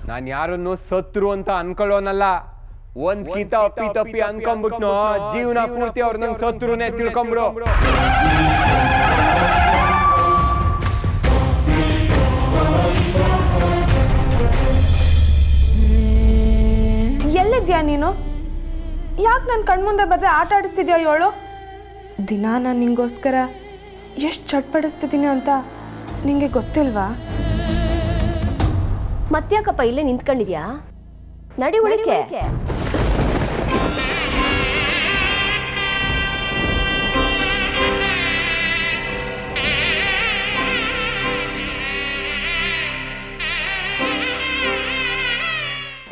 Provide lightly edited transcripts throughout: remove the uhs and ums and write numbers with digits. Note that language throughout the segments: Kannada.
ನಾನು ಯಾರನ್ನು ಸತ್ರು ಅಂತ ಅನ್ಕೊಳ್ಳೋನಲ್ಲ. ಒಂದ್ ಕಿತ ಅಪ್ಪಿ ತಪ್ಪಿ ಅನ್ಕೊಂಡ್ಬಿಟ್ನು ಜೀವನ ಪೂರ್ತಿ ಅವ್ರು ನಂಗೆ ಸತ್ರುನೇ ತಿಳ್ಕೊಂಬಿಡು. ಎಲ್ಲಿದ್ಯಾ ನೀನು? ಯಾಕೆ ನನ್ನ ಕಣ್ಮುಂದೆ ಬದ್ದೆ ಆಟ ಆಡಿಸ್ತಿದ್ಯಾ ಹೇಳು? ದಿನ ನಾನು ನಿಂಗೋಸ್ಕರ ಎಷ್ಟು ಚಟ್ಪಡಿಸ್ತಿದ್ದೀನಿ ಅಂತ ನಿಂಗೆ ಗೊತ್ತಿಲ್ವಾ? ಮತ್ತ್ಯಾಕಪ್ಪ ಇಲ್ಲೇ ನಿಂತ್ಕೊಂಡಿದ್ಯಾ? ನಡಿ ಉಳಿಕೆ.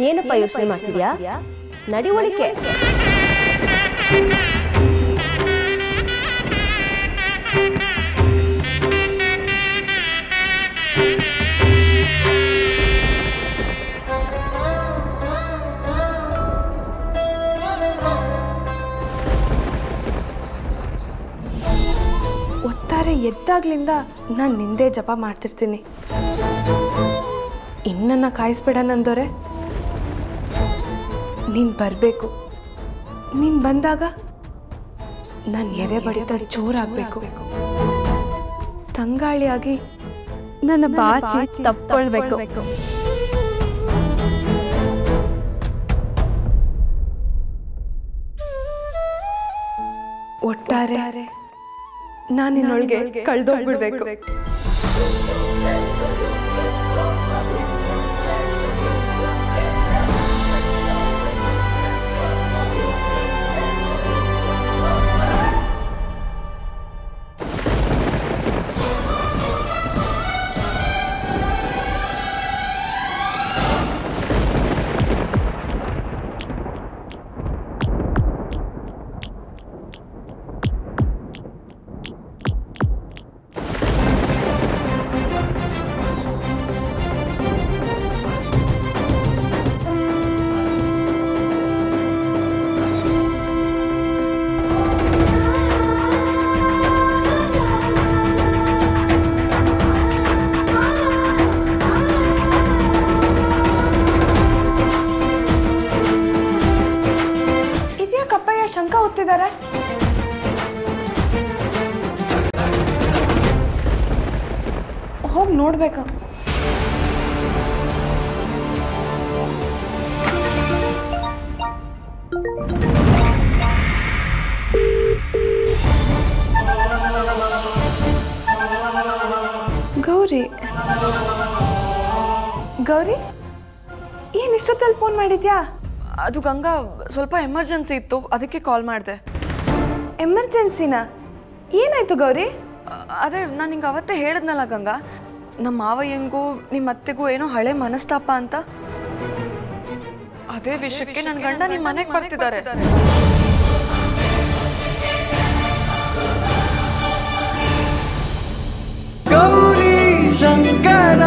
ಏನಪ್ಪ ಯೋಚನೆ ಮಾಡ್ತಿದ್ಯಾ? ನಡಿ ಉಳಿಕೆ. ಒತ್ತಾರೆ ಎದ್ದಾಗ್ಲಿಂದ ನಾನು ನಿಂದೇ ಜಪ ಮಾಡ್ತಿರ್ತೀನಿ. ಇನ್ನನ್ನ ಕಾಯಿಸ್ಬೇಡ ನಂದೋರೆ. ನೀನು ಬರಬೇಕು. ನೀನು ಬಂದಾಗ ನಾನು ಎದೆ ಬಡಿತ ಜೋರಾಗಬೇಕು. ತಂಗಾಳಿಯಾಗಿ ನನ್ನ ಬಾಚಿ ತಪ್ಕೊಳ್ಬೇಕು. ಒಟ್ಟಾರೆ ನಾನು ನಿನ್ನೊಳಗೆ ಕಳೆದೋಗ್ಬಿಡ್ಬೇಕು. ಶಂಕ ಹೊತ್ತಿದ್ದಾರೆ. ಹೋಗಿ ನೋಡ್ಬೇಕಾ? ಗೌರಿ ಗೌರಿ, ಏನ್ ಇಷ್ಟೊತ್ತಲ್ಲಿ ಫೋನ್ ಮಾಡಿದ್ಯಾ? ಅದು ಗಂಗಾ, ಸ್ವಲ್ಪ ಎಮರ್ಜೆನ್ಸಿ ಇತ್ತು, ಅದಕ್ಕೆ ಕಾಲ್ ಮಾಡಿದೆ. ಎಮರ್ಜೆನ್ಸಿನಾ? ಏನಾಯ್ತು ಗೌರಿ? ಅದೇ ನಾನು ನಿಂಗೆ ಅವತ್ತೇ ಹೇಳಿದ್ನಲ್ಲ ಗಂಗಾ, ನಮ್ಮ ಮಾವಯ್ಯಂಗೂ ನಿಮ್ಮ ಅತ್ತೆಗೂ ಏನೋ ಹಳೆ ಮನಸ್ತಾಪ ಅಂತ. ಅದೇ ವಿಷಯಕ್ಕೆ ನನ್ನ ಗಂಡ ನಿಮ್ಮ ಮನೆಗೆ ಬರ್ತಿದ್ದಾರೆ. ಗೌರಿ ಶಂಕರ